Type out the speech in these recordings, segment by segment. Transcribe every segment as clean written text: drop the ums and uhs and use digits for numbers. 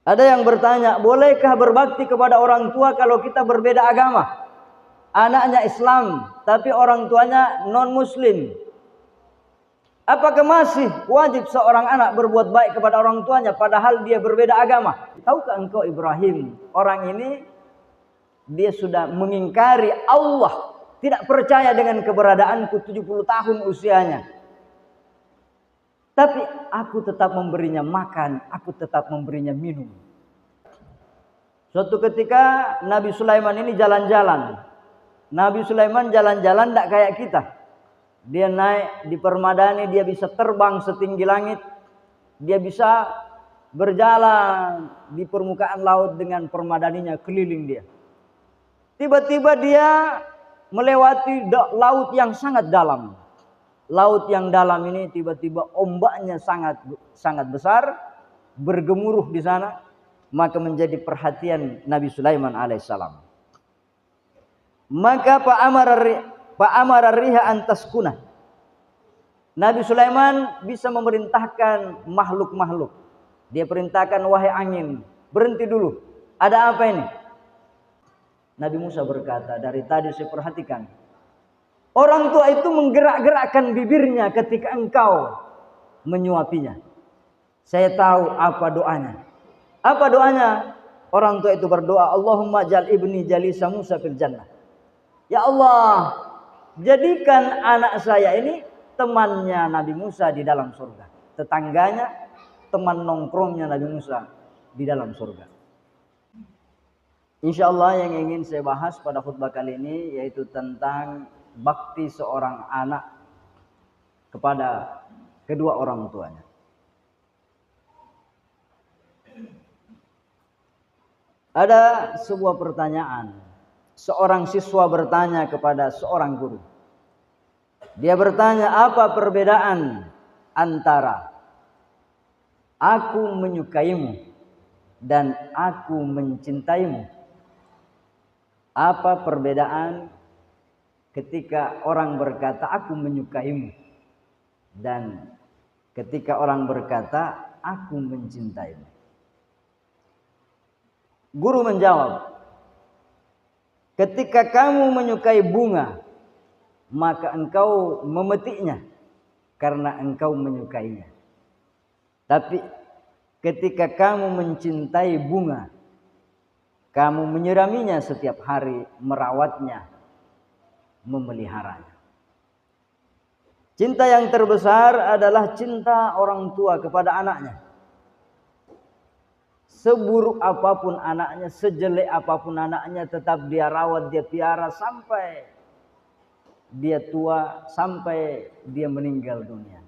Ada yang bertanya, bolehkah berbakti kepada orang tua kalau kita berbeda agama? Anaknya Islam, tapi orang tuanya non-Muslim. Apakah masih wajib seorang anak berbuat baik kepada orang tuanya padahal dia berbeda agama? Tahukah engkau Ibrahim, orang ini dia sudah mengingkari Allah, tidak percaya dengan keberadaanku 70 tahun usianya. Tapi aku tetap memberinya makan, aku tetap memberinya minum. Suatu ketika Nabi Sulaiman ini jalan-jalan. Nabi Sulaiman jalan-jalan tidak kayak kita. Dia naik di permadani, dia bisa terbang setinggi langit. Dia bisa berjalan di permukaan laut dengan permadaninya keliling dia. Tiba-tiba dia melewati laut yang sangat dalam. Laut yang dalam ini tiba-tiba ombaknya sangat besar, bergemuruh di sana, maka menjadi perhatian Nabi Sulaiman alaihissalam. Maka Fa'amara riha antaskunah. Nabi Sulaiman bisa memerintahkan makhluk-makhluk. Dia perintahkan, wahai angin, berhenti dulu. Ada apa ini? Nabi Musa berkata, dari tadi saya perhatikan. Orang tua itu menggerak-gerakkan bibirnya ketika engkau menyuapinya. Saya tahu apa doanya. Apa doanya? Orang tua itu berdoa, Allahumma jal ibni jalisa Musa fil jannah. Ya Allah, jadikan anak saya ini temannya Nabi Musa di dalam surga. Tetangganya, teman nongkrongnya Nabi Musa di dalam surga. Insya Allah yang ingin saya bahas pada khutbah kali ini yaitu tentang bakti seorang anak kepada kedua orang tuanya. Ada sebuah pertanyaan. Seorang siswa bertanya kepada seorang guru. Dia bertanya, apa perbedaan antara aku menyukaimu dan aku mencintaimu? Apa perbedaan ketika orang berkata aku menyukaimu dan ketika orang berkata aku mencintaimu? Guru menjawab, ketika kamu menyukai bunga, maka engkau memetiknya karena engkau menyukainya. Tapi ketika kamu mencintai bunga, kamu menyiraminya setiap hari, merawatnya, memeliharanya. Cinta yang terbesar adalah cinta orang tua kepada anaknya. Seburuk apapun anaknya, sejelek apapun anaknya, tetap dia rawat, dia piara sampai dia tua, sampai dia meninggal dunia.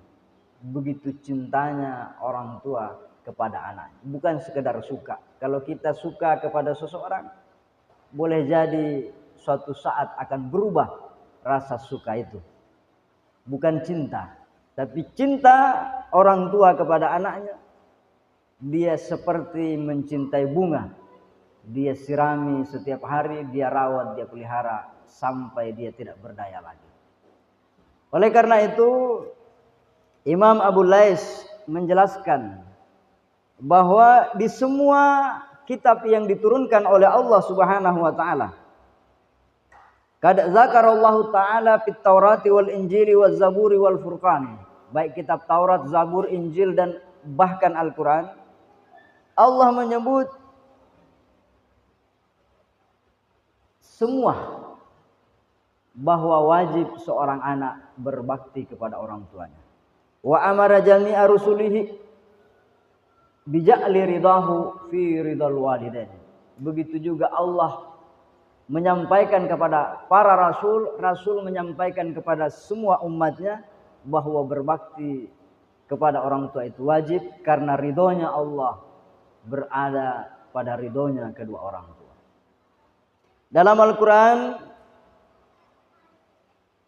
Begitu cintanya orang tua kepada anaknya. Bukan sekedar suka. Kalau kita suka kepada seseorang, boleh jadi suatu saat akan berubah rasa suka itu. Bukan cinta, tapi cinta orang tua kepada anaknya. Dia seperti mencintai bunga. Dia sirami setiap hari, dia rawat, dia pelihara sampai dia tidak berdaya lagi. Oleh karena itu, Imam Abu Lais menjelaskan bahwa di semua kitab yang diturunkan oleh Allah Subhanahu wa taala, qad zakarallahu taala fit Taurati wal Injili waz Zaburi wal Furqan, baik kitab Taurat, Zabur, Injil dan bahkan Al-Qur'an, Allah menyebut semua bahwa wajib seorang anak berbakti kepada orang tuanya. Wa amara jami'a rusulihi bija'li ridahu fi ridal walidain. Begitu juga Allah menyampaikan kepada para rasul, rasul menyampaikan kepada semua umatnya bahwa berbakti kepada orang tua itu wajib karena ridhonya Allah berada pada ridhonya kedua orang tua. Dalam Al-Quran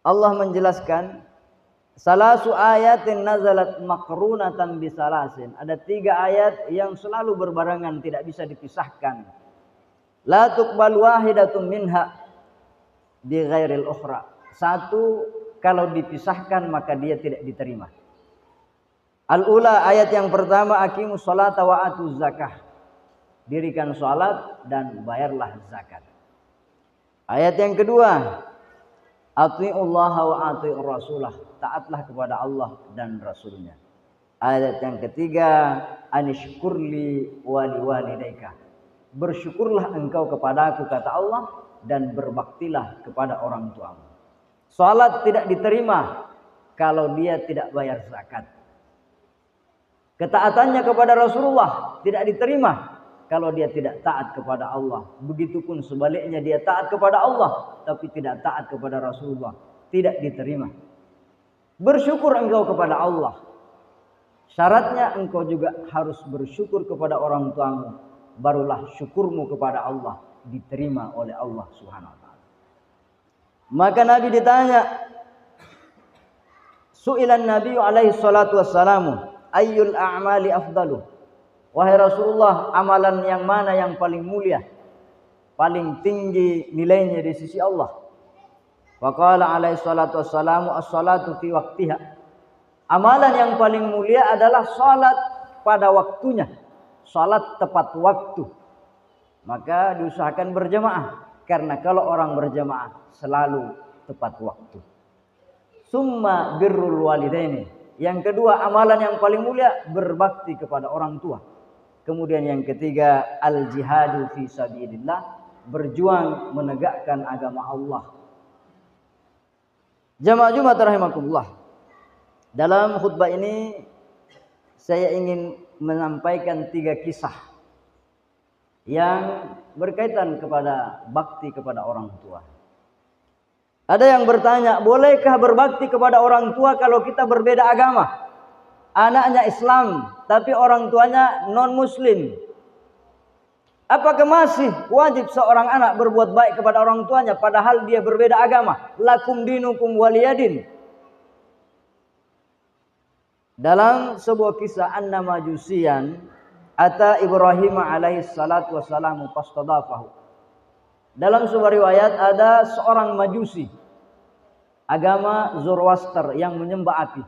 Allah menjelaskan salasu ayatin nazalat makrunatan bisalasin. Ada 3 ayat yang selalu berbarengan, tidak bisa dipisahkan. La tuqbal wahidatun minha bi ghairil ukhra. Satu kalau dipisahkan maka dia tidak diterima. Al-ula, ayat yang pertama, aqimus sholata wa atuz zakah. dirikan salat dan bayarlah zakat. Ayat yang kedua, atiullaha wa atiur rasulah, taatlah kepada Allah dan Rasulnya. Ayat yang ketiga, anishkurli wali walidaika, bersyukurlah engkau kepadaku kata Allah, dan berbaktilah kepada orang tuamu. Salat tidak diterima kalau dia tidak bayar zakat. Ketaatannya kepada Rasulullah tidak diterima kalau dia tidak taat kepada Allah. Begitupun sebaliknya, dia taat kepada Allah tapi tidak taat kepada Rasulullah, tidak diterima. Bersyukur engkau kepada Allah, syaratnya engkau juga harus bersyukur kepada orang tuamu, barulah syukurmu kepada Allah diterima oleh Allah Subhanahu wa taala. Maka Nabi ditanya, su'ilan Nabi alaihi salatu wassalamu, ayyul a'mali afdalu? Wahai Rasulullah, amalan yang mana yang paling mulia, paling tinggi nilainya di sisi Allah? Faqala alaihi salatu wassalamu, as-salatu fi waqtiha. Amalan yang paling mulia adalah salat pada waktunya, salat tepat waktu. Maka diusahakan berjamaah, karena kalau orang berjamaah selalu tepat waktu. Summa birrul walidaini. Yang kedua, amalan yang paling mulia berbakti kepada orang tua. Kemudian yang ketiga, al jihadu fi sabilillah, berjuang menegakkan agama Allah. Jamaah Jumat rahimakumullah. Dalam khutbah ini saya ingin menyampaikan 3 kisah yang berkaitan kepada bakti kepada orang tua. Ada yang bertanya, bolehkah berbakti kepada orang tua kalau kita berbeda agama? Anaknya Islam tapi orang tuanya non-muslim. Apakah masih wajib seorang anak berbuat baik kepada orang tuanya padahal dia berbeda agama? Lakum dinukum waliyadin. Dalam sebuah kisah, anna majusian ata Ibrahim alaihi salatu wassalamu fastadafahu. Dalam sebuah riwayat ada seorang majusi agama Zoroaster yang menyembah api.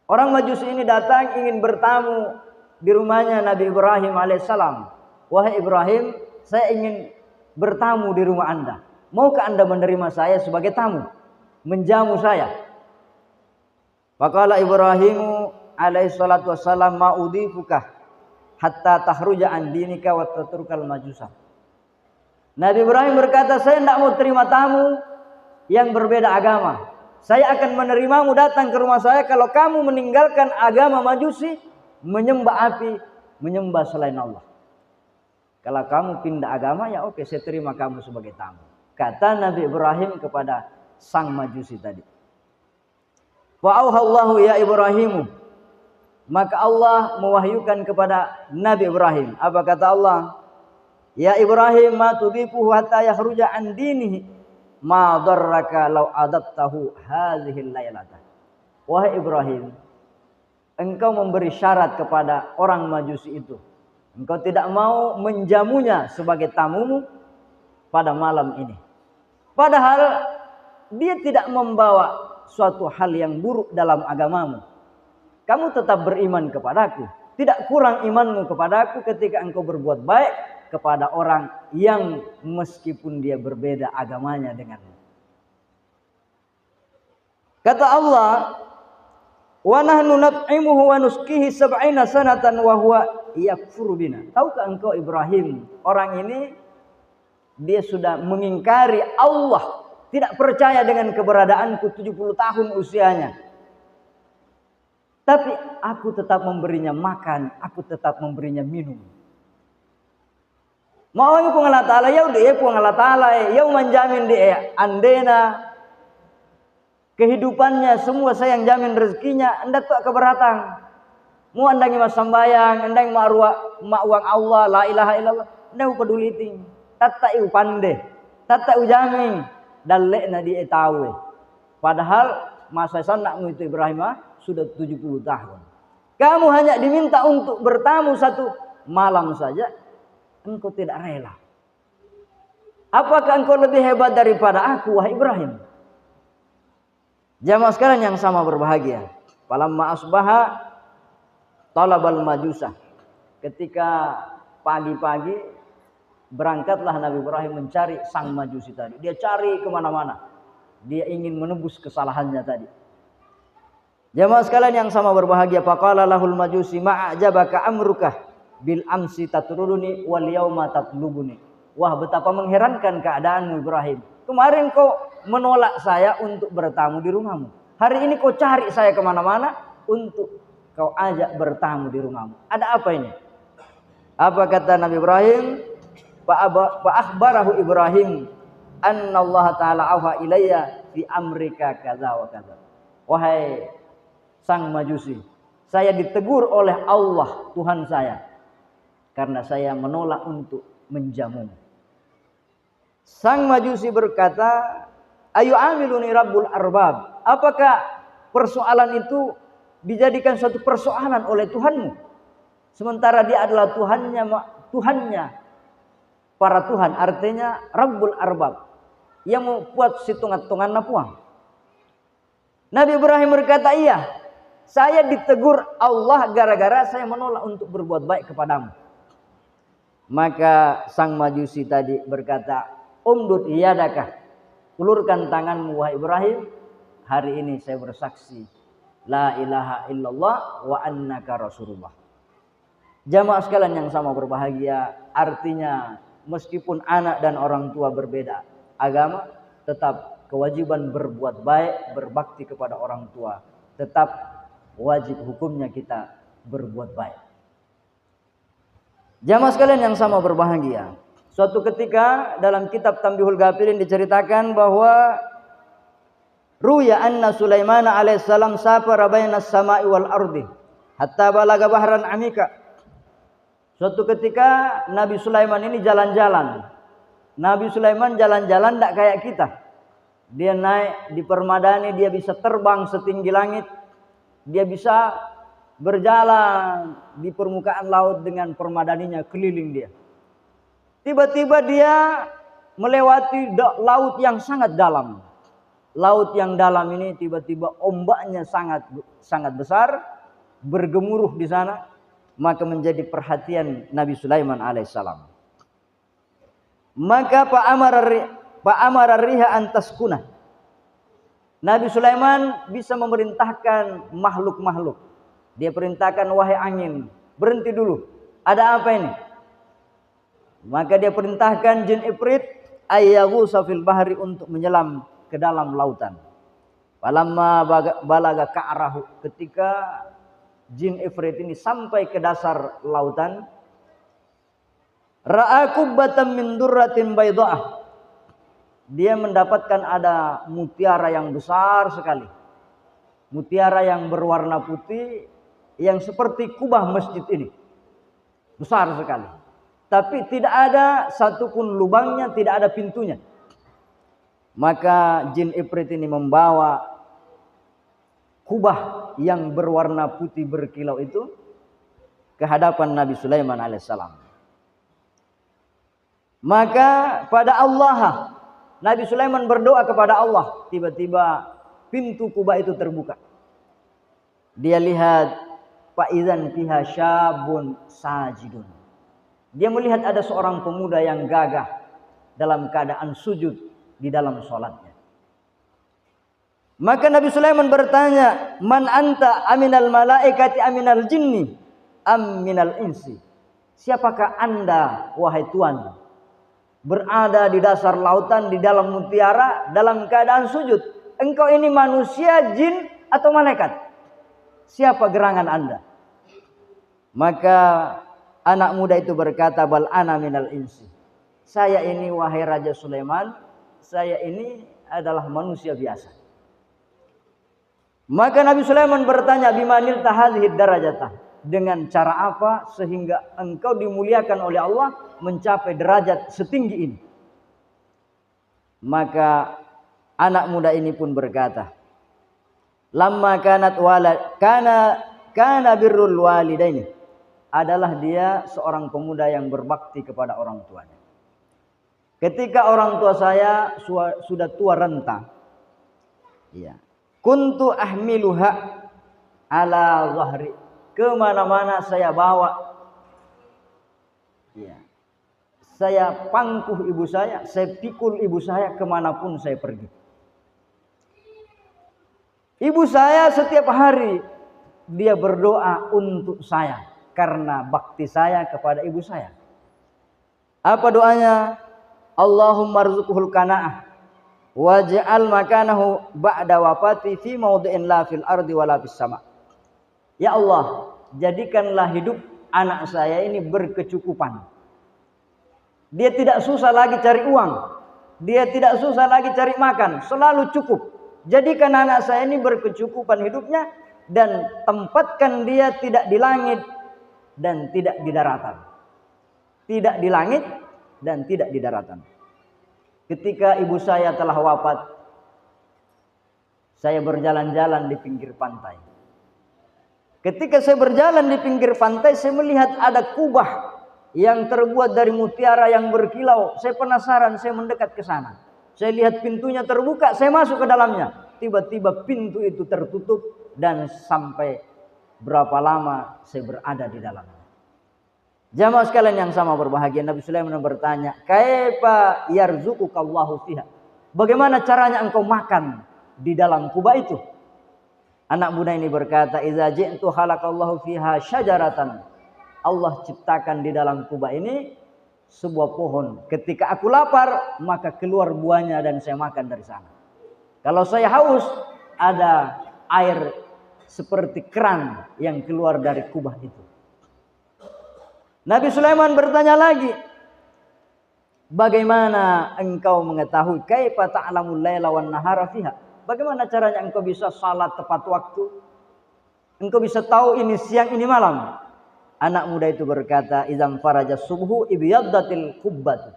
Orang majusi ini datang ingin bertamu di rumahnya Nabi Ibrahim alaihissalam. Wahai Ibrahim, saya ingin bertamu di rumah Anda. Maukah Anda menerima saya sebagai tamu, menjamu saya? Faqala Ibrahimu alaihissalatu wassalam, ma'udifukah hatta tahruja an dinika wa tatrukal majusa. Nabi Ibrahim berkata, saya tidak mau terima tamu yang berbeda agama. Saya akan menerimamu datang ke rumah saya kalau kamu meninggalkan agama majusi, menyembah api, menyembah selain Allah. Kalau kamu pindah agama, ya oke, saya terima kamu sebagai tamu. Kata Nabi Ibrahim kepada sang majusi tadi. Fa'auhallahu ya Ibrahimu. Maka Allah mewahyukan kepada Nabi Ibrahim. Apa kata Allah? Ya Ibrahim, ma tudifuhu hatta yakhruja an dinihi. Ma darraka law adabtahu hadhil lailata. Wahai Ibrahim, engkau memberi syarat kepada orang majusi itu. Engkau tidak mau menjamunya sebagai tamumu pada malam ini. Padahal dia tidak membawa suatu hal yang buruk dalam agamamu. Kamu tetap beriman kepadaku. Tidak kurang imanmu kepadaku ketika engkau berbuat baik kepada orang yang meskipun dia berbeda agamanya denganmu. Kata Allah, wa nahnu nut'imuhu wa nusqihi 70 sanatan wa huwa yakfuru bina. Tahukah engkau Ibrahim, orang ini dia sudah mengingkari Allah, tidak percaya dengan keberadaanku 70 tahun usianya. Tapi aku tetap memberinya makan, aku tetap memberinya minum. Mau ku ngala taala ya udah ku ngala taala ya menjamin dia andena kehidupannya semua saya yang jamin rezekinya, anda tak keberatan. Mu andangi mas sambayang, andang ma uang Allah, la ilaha illallah, anda peduli ting. Tata iu pande, tata u jamin dalle na dia tahu. Padahal masa sanakmu itu Ibrahim sudah 70 tahun. Kamu hanya diminta untuk bertamu satu malam saja, engkau tidak rela. Apakah engkau lebih hebat daripada aku, wahai Ibrahim? Jamaah sekalian yang sama berbahagia. Falamma asbaha talabal majusa. Ketika Pagi-pagi berangkatlah Nabi Ibrahim mencari sang majusi tadi. Dia cari kemana-mana. Dia ingin menebus kesalahannya tadi. Jamaah sekalian yang sama berbahagia, faqala lahul majusi ma'ajabaka amrukah bil amsi tatruduni wal yauma tatlubuni. Wah, betapa mengherankan keadaanmu Ibrahim. Kemarin kau menolak saya untuk bertamu di rumahmu. Hari ini kau cari saya kemana-mana untuk kau ajak bertamu di rumahmu. Ada apa ini? Apa kata Nabi Ibrahim? Fa akhbarahu Ibrahim anna Allah taala auha ilayya fi amrika kadza wa kadza. Wahai sang majusi, saya ditegur oleh Allah Tuhan saya karena saya menolak untuk menjamu. Sang majusi berkata, ayu amiluni rabbul arbab. Apakah persoalan itu dijadikan suatu persoalan oleh Tuhanmu? Sementara dia adalah Tuhannya para Tuhan, artinya rabbul arbab, yang membuat hitungan-hitungan napuang. Nabi Ibrahim berkata, iya, saya ditegur Allah gara-gara saya menolak untuk berbuat baik kepadamu. Maka sang majusi tadi berkata, umdud iyadaka, ulurkan tanganmu wahai Ibrahim, hari ini saya bersaksi la ilaha illallah wa annaka rasulullah. Jamaah sekalian yang sama berbahagia, artinya meskipun anak dan orang tua berbeda agama, tetap kewajiban berbuat baik, berbakti kepada orang tua, tetap wajib hukumnya kita berbuat baik. Jamaah sekalian yang sama berbahagia, suatu ketika dalam kitab Tanbihul Ghafilin diceritakan bahwa ruya anna Sulaiman alaihissalam safara bainas sama'i wal ardi hatta balaga bahran amika. Suatu ketika Nabi Sulaiman ini jalan-jalan. Nabi Sulaiman jalan-jalan tidak kayak kita. Dia naik di permadani, dia bisa terbang setinggi langit. Dia bisa berjalan di permukaan laut dengan permadaninya keliling dia. Tiba-tiba dia melewati laut yang sangat dalam. Laut yang dalam ini tiba-tiba ombaknya sangat besar, bergemuruh di sana. Maka menjadi perhatian Nabi Sulaiman alaihissalam. Maka Pak riha antaskuna. Nabi Sulaiman bisa memerintahkan makhluk-makhluk. Dia perintahkan, wahai angin, berhenti dulu. Ada apa ini? Maka dia perintahkan jin ifrit ayyaghusa fil bahri untuk menyelam ke dalam lautan. Falamma balaga ka'rahu, ketika jin ifrit ini sampai ke dasar lautan, ra'a kubbatan min durratin baydha'ah. Dia mendapatkan ada mutiara yang besar sekali. Mutiara yang berwarna putih yang seperti kubah masjid ini. Besar sekali. Tapi tidak ada satupun lubangnya, tidak ada pintunya. Maka jin ifrit ini membawa kubah yang berwarna putih berkilau itu ke hadapan Nabi Sulaiman alaihissalam. Maka pada Allah, Nabi Sulaiman berdoa kepada Allah. Tiba-tiba pintu kubah itu terbuka. Dia lihat faizan fiha syabun sajidun. Dia melihat ada seorang pemuda yang gagah dalam keadaan sujud di dalam sholatnya. Maka Nabi Sulaiman bertanya, man anta aminal malaikati aminal jinni aminal insi. Siapakah anda wahai Tuan, berada di dasar lautan di dalam mutiara dalam keadaan sujud? Engkau ini manusia, jin atau malaikat? Siapa gerangan anda? Maka anak muda itu berkata, bal ana minal insi. Saya ini wahai Raja Sulaiman, saya ini adalah manusia biasa. Maka Nabi Sulaiman bertanya, bimanil tahadhid darajatah, dengan cara apa sehingga engkau dimuliakan oleh Allah mencapai derajat setinggi ini? Maka anak muda ini pun berkata, lamma kanat walad kana birrul walidaini, adalah dia seorang pemuda yang berbakti kepada orang tuanya. Ketika orang tua saya sudah tua renta, ya, kuntu ahmiluha ala zahri, kemana-mana saya bawa Ya. Saya pangkuh ibu saya pikul ibu saya kemanapun saya pergi. Ibu saya setiap hari dia berdoa untuk saya karena bakti saya kepada ibu saya. Apa doanya? Allahumma rzuqhul qanaah waj'al makanahu ba'da wafati fi mawdi'in la fil ardi wala fis sama. Ya Allah, jadikanlah hidup anak saya ini berkecukupan. Dia tidak susah lagi cari uang, dia tidak susah lagi cari makan, selalu cukup. Jadikan anak saya ini berkecukupan hidupnya dan tempatkan dia tidak di langit dan tidak di daratan. Tidak di langit dan tidak di daratan. Ketika ibu saya telah wafat, saya berjalan-jalan di pinggir pantai. Ketika saya berjalan di pinggir pantai, saya melihat ada kubah yang terbuat dari mutiara yang berkilau. Saya penasaran, saya mendekat ke sana. Saya lihat pintunya terbuka, saya masuk ke dalamnya. Tiba-tiba pintu itu tertutup dan sampai berapa lama saya berada di dalamnya. Jamaah sekalian yang sama berbahagia, Nabi Sulaiman bertanya, "Kaifa yarzuqukallahu fiha?" Bagaimana caranya engkau makan di dalam kubah itu? Anak muda ini berkata, "Idza ji'tu khalaqallahu fiha syajaratan." Allah ciptakan di dalam kubah ini sebuah pohon. Ketika aku lapar, maka keluar buahnya dan saya makan dari sana. Kalau saya haus, ada air seperti keran yang keluar dari kubah itu. Nabi Sulaiman bertanya lagi, bagaimana engkau mengetahui kaifa ta'lamul laila wan nahara fiha? Bagaimana caranya engkau bisa salat tepat waktu? Engkau bisa tahu ini siang ini malam? Anak muda itu berkata, idzam faraja subhu ibyaddatil qubbatu.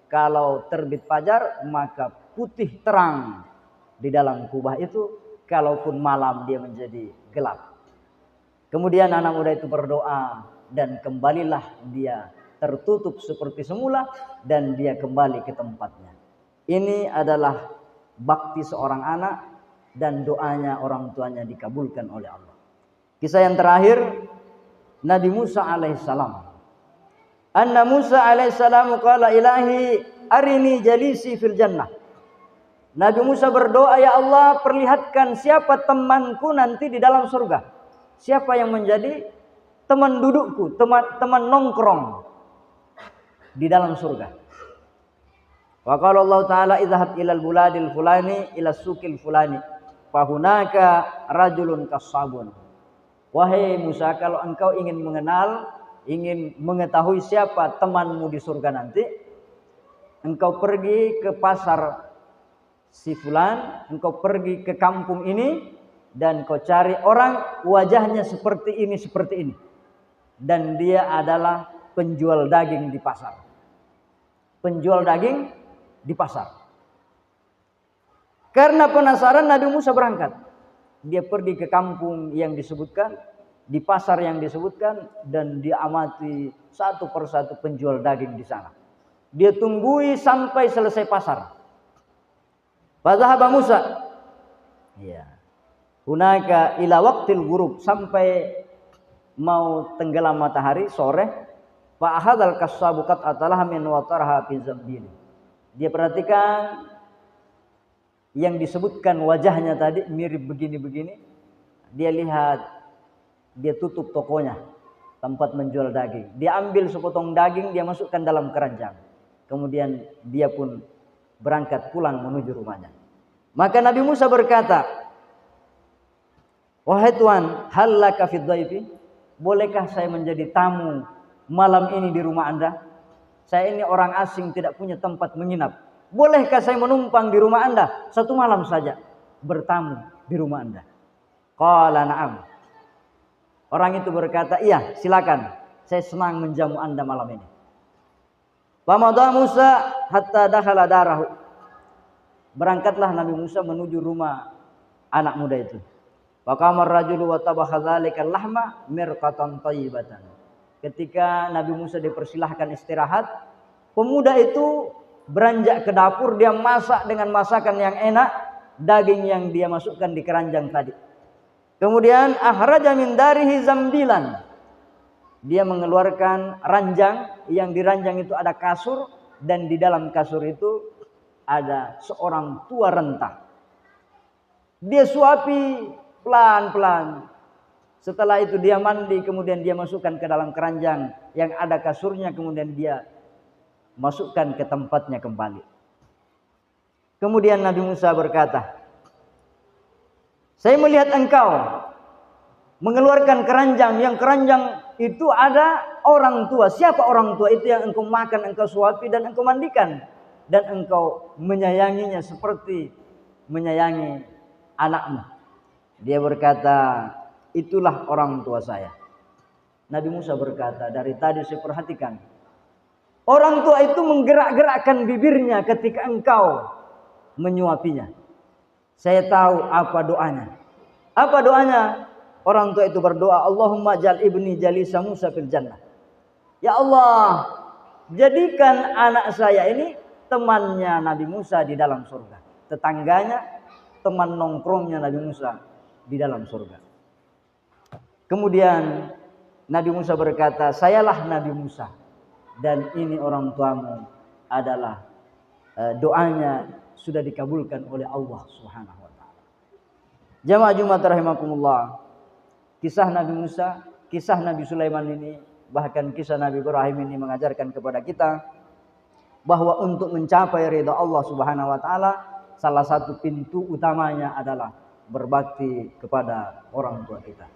Kalau terbit fajar maka putih terang di dalam kubah itu, kalaupun malam dia menjadi gelap. Kemudian anak muda itu berdoa dan kembalilah dia tertutup seperti semula dan dia kembali ke tempatnya. Ini adalah bakti seorang anak dan doanya orang tuanya dikabulkan oleh Allah. Kisah yang terakhir, Nabi Musa alaihissalam. Anna Musa alaihissalam qala ilahi arini jalisi fil jannah. Nabi Musa berdoa, ya Allah, perlihatkan siapa temanku nanti di dalam surga. Siapa yang menjadi teman dudukku, teman nongkrong di dalam surga. Wa qala Allah taala idhhab ilal buladil fulani ila suqil fulani fahunaka rajulun kasabun. Wahai Musa, kalau engkau ingin mengenal, ingin mengetahui siapa temanmu di surga nanti, engkau pergi ke pasar si fulan, engkau pergi ke kampung ini dan kau cari orang wajahnya seperti ini. Dan dia adalah penjual daging di pasar. Penjual daging di pasar. Karena penasaran, Nabi Musa berangkat. Dia pergi ke kampung yang disebutkan, di pasar yang disebutkan, dan dia amati satu persatu penjual daging di sana. Dia tunggui sampai selesai pasar. Fadhahaba Musa. Ya. Hunaka ila waqtil ghurub, sampai mau tenggelam matahari sore. Fa ahadzal kassabu qat atalah min wa tarha fi zambil. Dia perhatikan yang disebutkan wajahnya tadi mirip begini-begini. Dia lihat, dia tutup tokonya, tempat menjual daging. Dia ambil sepotong daging, dia masukkan dalam keranjang. Kemudian dia pun berangkat pulang menuju rumahnya. Maka Nabi Musa berkata, wahai Tuhan, hal laka fid dhaifi? Bolehkah saya menjadi tamu malam ini di rumah Anda? Saya ini orang asing, tidak punya tempat menginap. Bolehkah saya menumpang di rumah Anda satu malam saja, bertamu di rumah Anda? Qala na'am. Orang itu berkata, iya, silakan. Saya senang menjamu Anda malam ini. Famadha Musa hatta dakhala darahu. Berangkatlah Nabi Musa menuju rumah anak muda itu. Wa qamar rajulu wa tabakha dzalikal lahma mirqatan thayyibatan. Ketika Nabi Musa dipersilahkan istirahat, pemuda itu beranjak ke dapur, dia masak dengan masakan yang enak, daging yang dia masukkan di keranjang tadi. Kemudian akhraja min darihi zambilan. Dia mengeluarkan ranjang, yang di ranjang itu ada kasur, dan di dalam kasur itu ada seorang tua renta. Dia suapi pelan-pelan. Setelah itu dia mandi, kemudian dia masukkan ke dalam keranjang yang ada kasurnya, kemudian dia masukkan ke tempatnya kembali. Kemudian Nabi Musa berkata, saya melihat engkau mengeluarkan keranjang, yang keranjang itu ada orang tua. Siapa orang tua itu? Yang engkau makan, engkau suapi, dan engkau mandikan, dan engkau menyayanginya seperti menyayangi anakmu. Dia berkata, itulah orang tua saya. Nabi Musa berkata, dari tadi saya perhatikan, orang tua itu menggerak-gerakkan bibirnya ketika engkau menyuapinya. Saya tahu apa doanya. Apa doanya? Orang tua itu berdoa, Allahumma jal ibni jalisa Musa fil jannah. Ya Allah, jadikan anak saya ini temannya Nabi Musa di dalam surga. Tetangganya, teman nongkrongnya Nabi Musa di dalam surga. Kemudian Nabi Musa berkata, sayalah Nabi Musa, dan ini orang tuamu adalah doanya sudah dikabulkan oleh Allah Subhanahu wa taala. Jamaah Jumat rahimakumullah. Kisah Nabi Musa, kisah Nabi Sulaiman ini, bahkan kisah Nabi Ibrahim ini mengajarkan kepada kita bahwa untuk mencapai ridha Allah Subhanahu wa taala, salah satu pintu utamanya adalah berbakti kepada orang tua kita.